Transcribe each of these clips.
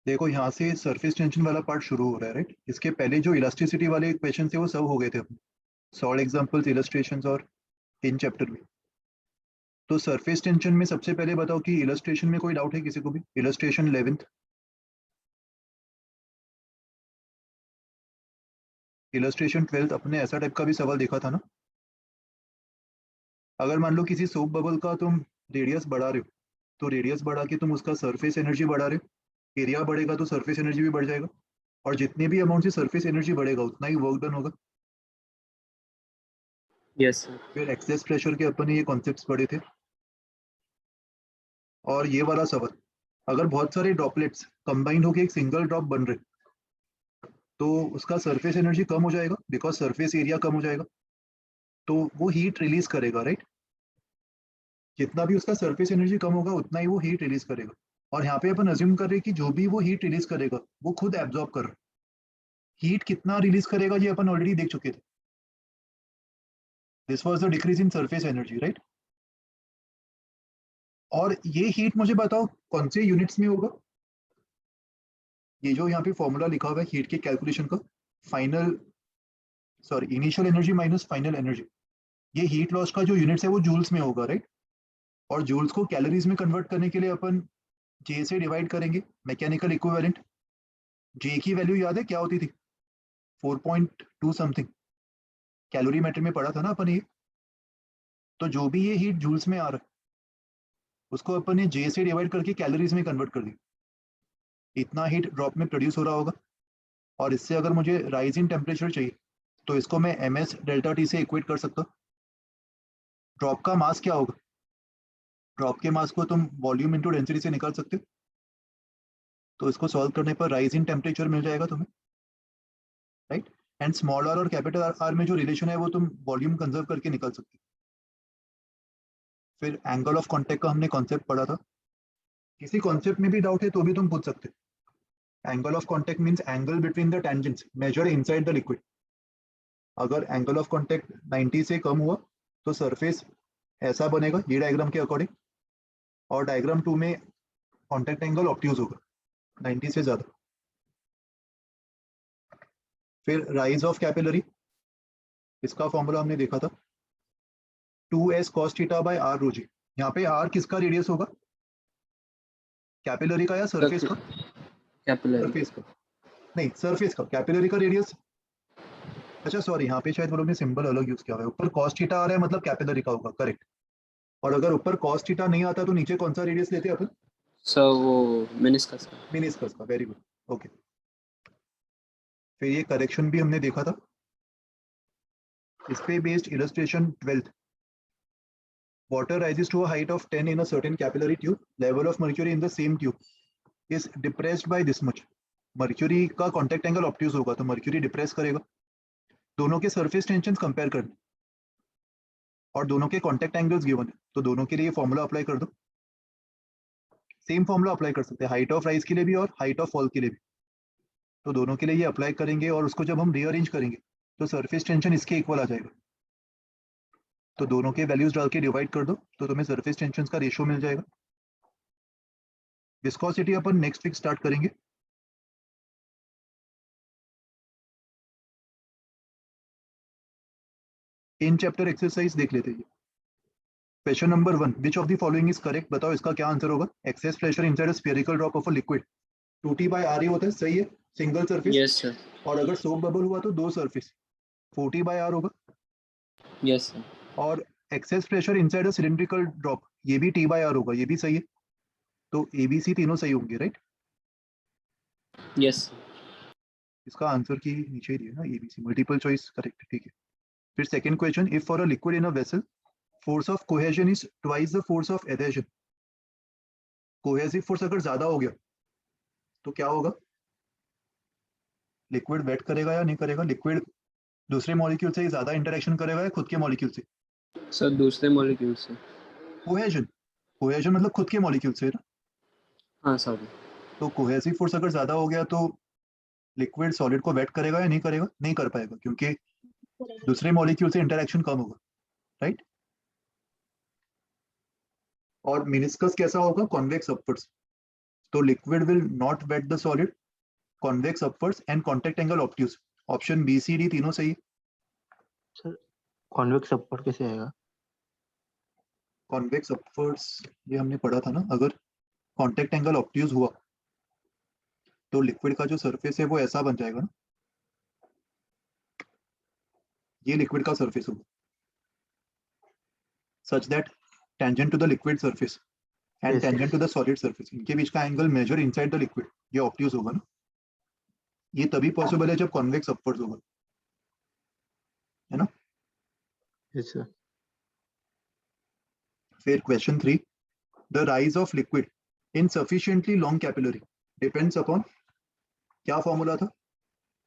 देखो यहाँ से सरफेस टेंशन वाला पार्ट शुरू हो रहा है, राइट? इसके पहले जो इलास्टिसिटी वाले क्वेश्चन थे वो सब हो गए थे अपने, सॉल्व एग्जांपल्स, इलस्ट्रेशंस और इन चैप्टर में। तो सरफेस टेंशन में सबसे पहले बताओ कि इलस्ट्रेशन में कोई डाउट है किसी को भी? इलस्ट्रेशन 11th, इलस्ट्रेशन 12th, अपने ऐसा टाइप का भी सवाल देखा था ना। अगर मान लो किसी सोप बबल का तुम रेडियस बढ़ा रहे हो, तो रेडियस बढ़ा के तुम उसका सरफेस एनर्जी बढ़ा रहे हो, एरिया बढ़ेगा तो सरफेस एनर्जी भी बढ़ जाएगा, और जितने भी अमाउंट से सरफेस एनर्जी बढ़ेगा उतना ही वर्क डन होगा। Yes sir. फिर एक्सेस प्रेशर के अपन ने ये कॉन्सेप्ट्स पढ़े थे। और ये वाला सवाल, अगर बहुत सारे ड्रॉपलेट्स कंबाइंड होकर एक सिंगल ड्रॉप बन रहे, तो उसका सरफेस एनर्जी कम हो जाएगा बिकॉज सरफेस एरिया कम हो जाएगा, तो वो हीट रिलीज करेगा, राइट? जितना भी उसका सरफेस एनर्जी कम होगा उतना ही वो हीट रिलीज करेगा। और यहाँ पे अपन अज्यूम कर रहे हैं कि जो भी वो हीट रिलीज करेगा वो खुद एब्जॉर्ब कर रहा है। हीट कितना रिलीज करेगा ये अपन ऑलरेडी देख चुके थे, this was the decrease in surface energy, right? और ये हीट मुझे बताओ कौन से यूनिट्स में होगा? ये जो यहाँ पे फॉर्मूला लिखा हुआ है हीट के कैलकुलेशन का, final, sorry, initial energy minus final energy, ये हीट लॉस का जो यूनिट्स है वो जूल्स में होगा, राइट? और जूल्स को कैलोरीज में कन्वर्ट करने के लिए अपन जे से डिवाइड करेंगे, मैकेनिकल इक्विवेलेंट। जे की वैल्यू याद है क्या होती थी? 4.2 समथिंग, कैलोरीमेट्री में पढ़ा था ना अपन ये। तो जो भी ये हीट जूल्स में आ रहा है उसको अपन ने जे से डिवाइड करके कैलोरीज में कन्वर्ट कर दी, इतना हीट ड्रॉप में प्रोड्यूस हो रहा होगा। और इससे अगर मुझे राइज इन टेम्परेचर चाहिए तो इसको मैं एम एस डेल्टा टी से इक्वेट कर सकता हूँ। ड्रॉप का मास क्या होगा? ड्रॉप के मास को तुम वॉल्यूम इंटू डेंसिटी से निकाल सकते हो, तो इसको सॉल्व करने पर राइज इन टेम्परेचर मिल जाएगा तुम्हें, राइट? एंड स्मॉल आर और कैपिटल आर में जो रिलेशन है वो तुम वॉल्यूम कंजर्व करके निकाल सकते हो। फिर एंगल ऑफ कॉन्टेक्ट का हमने कॉन्सेप्ट पढ़ा था, किसी कॉन्सेप्ट में भी डाउट है तो भी तुम पूछ सकते हो। Angle of contact means angle between the tangents measured inside the liquid. अगर एंगल ऑफ कॉन्टेक्ट 90 से कम हुआ तो सरफेस ऐसा बनेगा ये डायग्राम के अकॉर्डिंग, और डायग्राम 2 में कॉन्टेक्ट एंगल ऑब्ट्यूज होगा 90 से ज्यादा। फिर राइज ऑफ कैपिलरी, इसका फॉर्मूला हमने देखा था 2s cos theta by r रो जी। यहाँ पे r किसका रेडियस होगा? कैपिलरी का या सरफेस का? कैपिलरी। सरफेस का, नहीं सरफेस का। कैपिलरी का रेडियस, अच्छा सॉरी, यहाँ पे शायद वो लोग ने सिंबल अलग यूज किया हुआ है, ऊपर cos थीटा आ रहा है मतलब कैपिलरी का होगा, करेक्ट। और अगर ऊपर cos थीटा नहीं आता तो नीचे कौन सा रेडियस लेते हैं अपन? सर वो मेनिस्कस का। मेनिस्कस का, वेरी गुड, ओके। फिर ये करेक्शन भी हमने देखा था, इस पे based illustration 12th, water rises to a height of 10 in a certain capillary tube, level of mercury in the same tube is depressed by this much। Mercury का contact angle obtuse होगा तो mercury depress करेगा। दोनों के surface tension compare कर, और दोनों के कांटेक्ट एंगल्स गिवन है, तो दोनों के लिए फॉर्मूला अप्लाई कर दो। सेम फॉर्मूला अप्लाई कर सकते हैं हाइट ऑफ राइज के लिए भी और हाइट ऑफ फॉल के लिए भी। तो दोनों के लिए ये अप्लाई करेंगे और उसको जब हम रीअरेंज करेंगे तो सरफेस टेंशन इसके इक्वल आ जाएगा। तो दोनों के वैल्यूज डाल के डिवाइड कर दो तो तुम्हें सरफेस टेंशन का रेशियो मिल जाएगा। विस्कोसिटी अपन नेक्स्ट वीक स्टार्ट करेंगे। इन चैप्टर एक्सरसाइज देख लेते हैं। Question number 1, which of the following is correct? बताओ इसका क्या आंसर होगा। Excess pressure inside a spherical drop of a liquid 2T by R होता है, सही है, सिंगल सरफेस। Yes sir. और अगर सोप बबल हुआ तो दो सरफेस, 4T बाय आर होगा। Yes sir. और excess pressure inside a cylindrical drop, ये भी T बाय आर होगा, ये भी सही है। तो ABC तीनों सही होंगे, राइट? Yes sir. इसका आंसर की नीचे ही दिया ना, ABC मल्टीपल चॉइस करेक्ट, ठीक है। फिर second question, if for a liquid in a vessel force of cohesion is twice the force of adhesion. Cohesive force अगर ज्यादा हो गया तो क्या होगा? लिक्विड वेट करेगा या नहीं करेगा? लिक्विड दूसरे मॉलिक्यूल से ज्यादा इंटरेक्शन करेगा या खुद के मॉलिक्यूल से? सर दूसरे मॉलिक्यूल से। कोहेजन, कोहेजन मतलब खुद के मॉलिक्यूल से ना। हाँ सॉरी। तो कोहेसिव फोर्स अगर ज्यादा हो गया तो लिक्विड सॉलिड को वेट करेगा या नहीं करेगा? नहीं कर पाएगा क्योंकि दूसरे मॉलिक्यूल से इंटरेक्शन कम होगा, राइट? और मिनिस्कस कैसा होगा? Convex upwards. तो liquid will not wet the solid, convex upwards and contact angle obtuse. Option B C D तीनों सही। सर कॉन्वेक्स अपवर्ड कैसे आएगा? कॉन्वेक्स अपवर्ड्स ये हमने पढ़ा था ना, अगर कॉन्टेक्ट एंगल ऑब्ट्यूज हुआ तो लिक्विड का जो सरफेस है वो ऐसा बन जाएगा ना, ये लिक्विड का सरफेस होगा, such that tangent to the liquid surface and Yes, tangent to yes. The solid surface, इनके बीच का angle measure inside the liquid, ये ऑब्ट्यूज होगा ना। ये तभी पॉसिबल है जब कॉन्वेक्स अपवर्ड्स होगा, है ना। Yes, sir. फिर question 3, the rise of liquid in sufficiently long capillary depends upon, क्या फॉर्मूला था,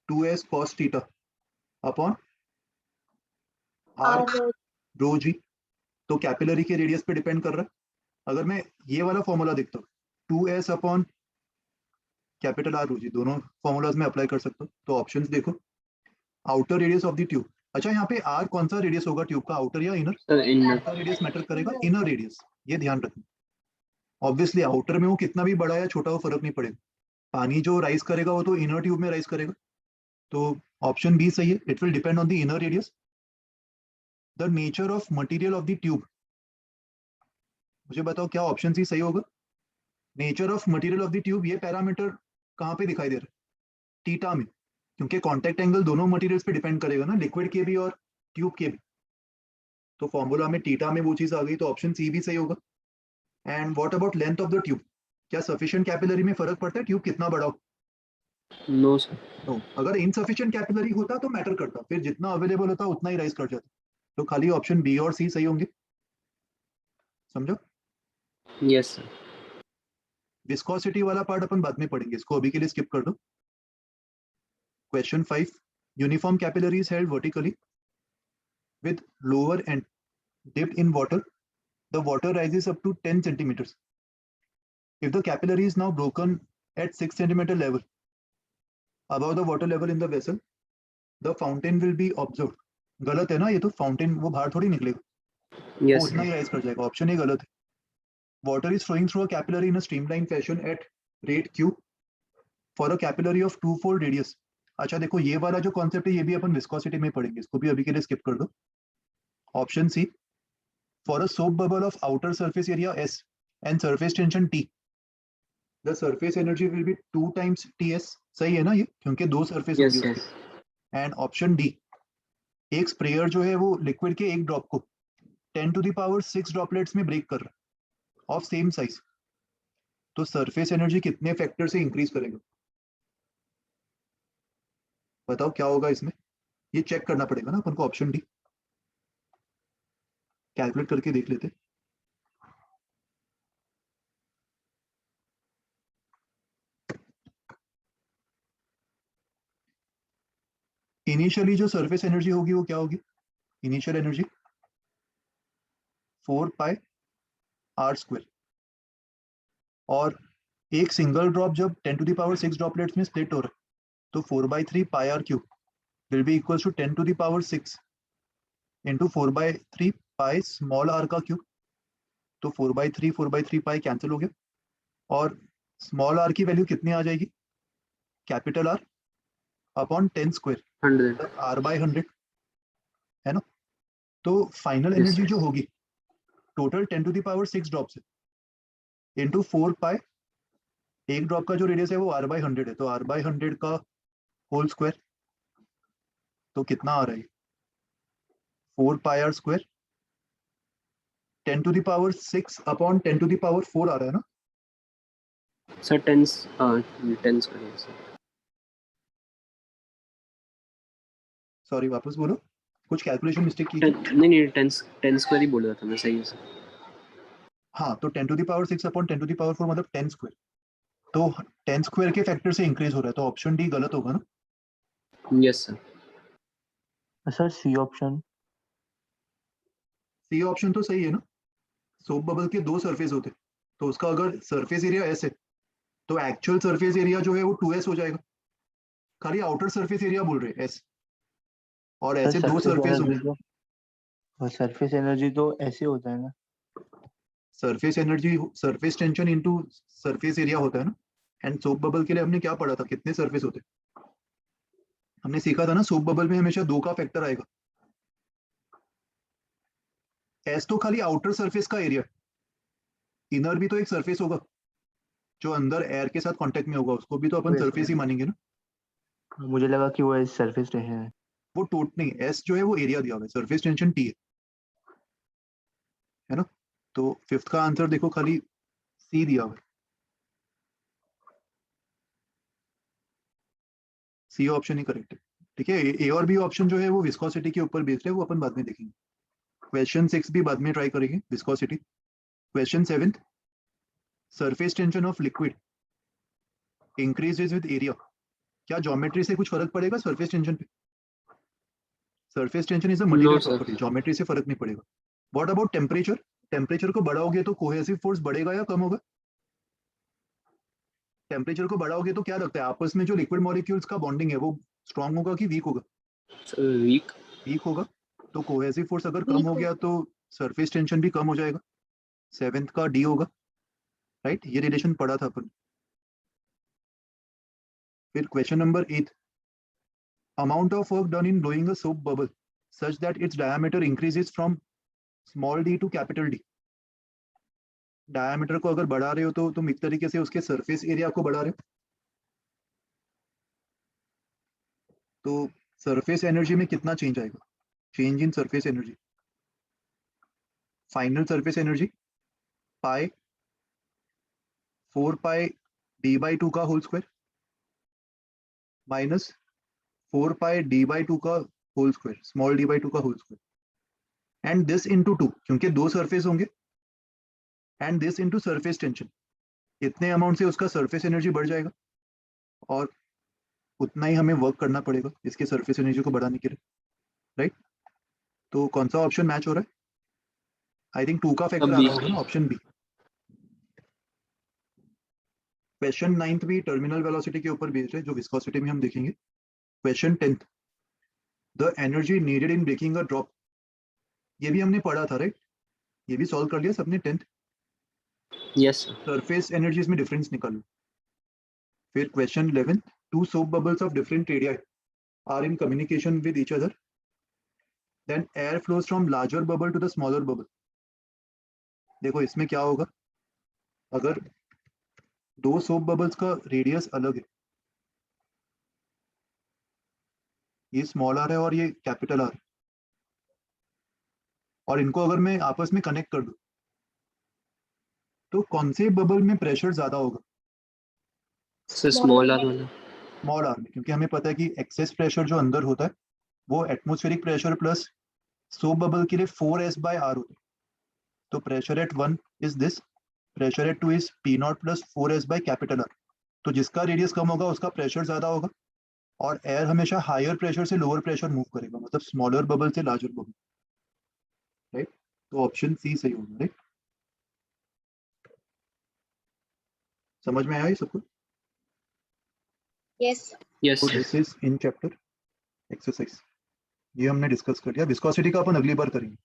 2s cos theta upon r रो जी, तो कैपिलरी के रेडियस पे डिपेंड कर रहा है। अगर मैं ये वाला फॉर्मूला देखता हूँ, 2s अपॉन कैपिटल आर रो जी, दोनों फॉर्मूलाज में अप्लाई कर सकता हूँ। तो ऑप्शंस देखो, outer radius of the tube, अच्छा यहाँ पे आर कौन सा रेडियस होगा ट्यूब का, आउटर या इनर? सर इन आउटर रेडियस मैटर करेगा, इनर रेडियस, ये ध्यान रखना। ऑब्वियसली आउटर में वो कितना भी बड़ा या छोटा हो फर्क नहीं पड़ेगा, पानी जो राइज करेगा वो तो इनर ट्यूब में राइज करेगा। तो ऑप्शन बी सही है, it will depend on the inner radius. The nature of material of the tube, मुझे बताओ क्या ऑप्शन सी सही होगा? Nature of material of the tube, ये पैरामीटर कहाँ पे दिखाई दे रहा है? थीटा में, क्योंकि कांटेक्ट एंगल दोनों मटेरियल्स पे डिपेंड करेगा ना, लिक्विड के भी और ट्यूब के भी। तो फॉर्मूला में थीटा में वो चीज आ गई, तो ऑप्शन सी भी सही होगा। And what about length of the tube, क्या सफिशिएंट कैपिलरी में फर्क पड़ता है ट्यूब कितना बड़ा हो? No sir. नो, अगर इनसफिशिएंट कैपिलरी होता तो मैटर करता, फिर जितना अवेलेबल होता उतना ही राइज कर जाता। तो खाली ऑप्शन बी और सी सही होंगे, समझो। Yes sir. विस्कोसिटी वाला पार्ट अपन बाद में पढ़ेंगे, इसको अभी के लिए स्किप कर दो। Question 5, uniform capillary is held vertically with lower end dipped in water, the water rises up to 10 centimeters. If the capillary is now broken at 6 centimeter level above the water level in the vessel, the fountain will be observed. गलत है ना, ये तो fountain वो बाहर थोड़ी निकलेगा, वो यस उतना ही राइज कर जाएगा, ऑप्शन ही गलत है। Water is flowing through a capillary in a streamlined fashion at rate q for a capillary of two-fold radius. अच्छा देखो, ये वाला जो कॉन्सेप्ट है ये भी अपन विस्कोसिटी में पढ़ेंगे, इसको भी अभी के लिए स्किप कर दो। Option C, for a soap bubble of outer surface area S and surface tension T, the surface energy will be 2 times Ts, सही है ना ये, क्योंकि दो सरफेस यस होंगी यस। उसके। एंड ऑप्शन डी, एक स्प्रेयर जो है वो लिक्विड के एक ड्रॉप को 10 to the power 6 ड्रॉपलेट्स में ब्रेक कर रहा है ऑफ सेम साइज, तो सरफेस एनर्जी कितने फैक्टर से इंक्रीज करेगा? बताओ क्या होगा इसमें, ये चेक करना पड़ेगा ना अपन को। ऑप्शन डी कैलकुलेट करके देख लेते। इनिशियली जो सरफेस एनर्जी होगी वो क्या होगी? Initial energy 4 pi are square, और एक सिंगल ड्रॉप जब 10 to the power 6 ड्रॉपलेट्स में स्प्लिट हो रहा है तो 4/3 pi r cube will be equal to 10 to the power 6 into 4/3 pi small r का क्यूब, तो 4/3 पाई कैंसिल हो गया, और स्मॉल आर की वैल्यू कितनी आ जाएगी? Capital R upon 10 square 100। r/100, है ना। तो फाइनल Yes, एनर्जी sir. जो होगी total 10 to the power 6 drop से इंटू 4 पाई, एक ड्रॉप का जो रेडियस है वो r/100 है, तो r/100 का होल स्क्वायर, तो कितना आ रहा है? 4 pi are square 10 to the power 6 upon 10 to the power 4 आ रहा है ना। सर टेंस करिए सर। सॉरी वापस बोलो, कुछ कैलकुलेशन मिस्टेक की? नहीं टेंस कर ही बोल रहा था मैं, सही है सर। हाँ, तो 10 to the power 6 upon 10 to the power 4 मतलब 10 स्क्वायर, तो 10 स्क्वायर के फैक्टर से इंक्रीज हो रहा है, तो ऑप्शन डी गलत होगा ना। Yes sir. Sir C option. C option तो सही है ना, सोप बबल के दो सरफेस होते हैं, तो उसका अगर सरफेस एरिया एस है तो एक्चुअल सरफेस एरिया जो है वो 2s हो जाएगा, खाली आउटर सरफेस एरिया बोल रहे हैं एस, और ऐसे दो सरफेस होंगे। सरफेस एनर्जी तो ऐसे होता है ना। Surface energy, surface tension into surface area होता है ना। एंड सोप बबल के लिए हमने क्या पढ़ा था, कितने सरफेस होते हैं? हमने सीखा था ना, सोप बबल में हमेशा 2 का फैक्टर आएगा। एस तो खाली आउटर सरफेस का एरिया, इनर भी तो एक सरफेस होगा जो अंदर एयर के साथ कांटेक्ट में होगा, उसको भी तो अपन Yes, सरफेस ही sir. मानेंगे ना। मुझे लगा कि वो सरफेस टेंशन है। वो टोट नहीं, एस जो है वो एरिया दिया हुआ है, सरफेस टेंशन टी है ना। तो फिफ्थ का आंसर देखो, खाली सी दिया हुआ है, सी ऑप्शन ही करेक्ट है। ठीक है, ए और बी ऑप्शन जो है वो विस्कोसिटी के ऊपर बेस्ड है, वो अपन बाद में देखेंगे। क्वेश्चन 6 भी बाद में ट्राई करेंगे, viscosity. Question 7, surface tension of liquid increases with area. क्या ज्योमेट्री से कुछ फर्क पड़ेगा सरफेस टेंशन पे? Surface tension is a material No, sir. Property, geometry से फर्क नहीं पड़ेगा। What about temperature? टेम्परेचर को बढ़ाओगे तो कोहेसिव फोर्स बढ़ेगा या कम होगा? टेम्परेचर को बढ़ाओगे तो क्या लगता है, आपस में जो लिक्विड मॉलिक्यूल्स का बॉन्डिंग है वो स्ट्रांग होगा कि वीक होगा? Sir, weak. वीक होगा। तो कोहेसिव फोर्स अगर कम हो गया तो सरफेस टेंशन भी कम हो जाएगा। 7th का डी होगा, राइट। ये रिलेशन पढ़ा था अपन। फिर question number 8, amount of work done in blowing a soap bubble such that its diameter increases from small D to capital D. Diameter को अगर बढ़ा रहे हो तो तुम एक तरीके से उसके सरफेस एरिया को बढ़ा रहे हो। तो सरफेस एनर्जी में कितना चेंज आएगा? Change in surface energy, final surface energy pi 4 pi D by 2 का whole square minus 4 pi D by 2 का whole square, small D by 2 का whole square, and this into 2, क्योंकि 2 सरफेस होंगे, and this into surface tension. इतने amount से उसका surface energy बढ़ जाएगा और उतना ही हमें वर्क करना पड़ेगा इसके सरफेस एनर्जी को बढ़ाने के लिए, राइट। तो कौन सा ऑप्शन मैच हो रहा है? आई थिंक 2 का फैक्टर आ B. रहा होगा ना, ऑप्शन बी। क्वेश्चन 9th भी टर्मिनल वेलोसिटी के ऊपर बेस्ड है, जो विस्कोसिटी में हम देखेंगे। Question 10th, the energy needed in breaking a drop. ये भी हमने पढ़ा था, राइट। ये भी सॉल्व कर लिया सबने 10th। Yes, sir. Surface energies में डिफरेंस निकालो। फिर question 11, two soap bubbles of different radii are in communication with each other, then air flows from larger bubble to the smaller bubble. देखो इसमें क्या होगा, अगर 2 सोप बबल्स का radius अलग है, ये स्मॉल आर है और ये कैपिटल आर है, और इनको अगर मैं आपस में कनेक्ट कर दूं तो कौन से बबल में प्रेशर ज्यादा होगा? Sir, small r वाला. स्मॉल आर में, क्योंकि हमें पता है कि एक्सेस प्रेशर जो अंदर होता है वो atmospheric pressure plus soap bubble के लिए 4s बाय आर होता है। तो pressure at 1 is this, pressure at 2 is P not plus 4s by capital R. तो जिसका रेडियस कम होगा उसका प्रेशर ज्यादा होगा, और एयर हमेशा हायर प्रेशर से लोअर प्रेशर मूव करेगा, मतलब स्मॉलर बबल से लार्जर बबल, राइट। तो ऑप्शन सी सही होगा, राइट। समझ में आया ये सबको? Yes. Yes, तो sir. This is in chapter exercise, ये हमने डिस्कस कर लिया। विस्कोसिटी का अपन अगली बार करेंगे।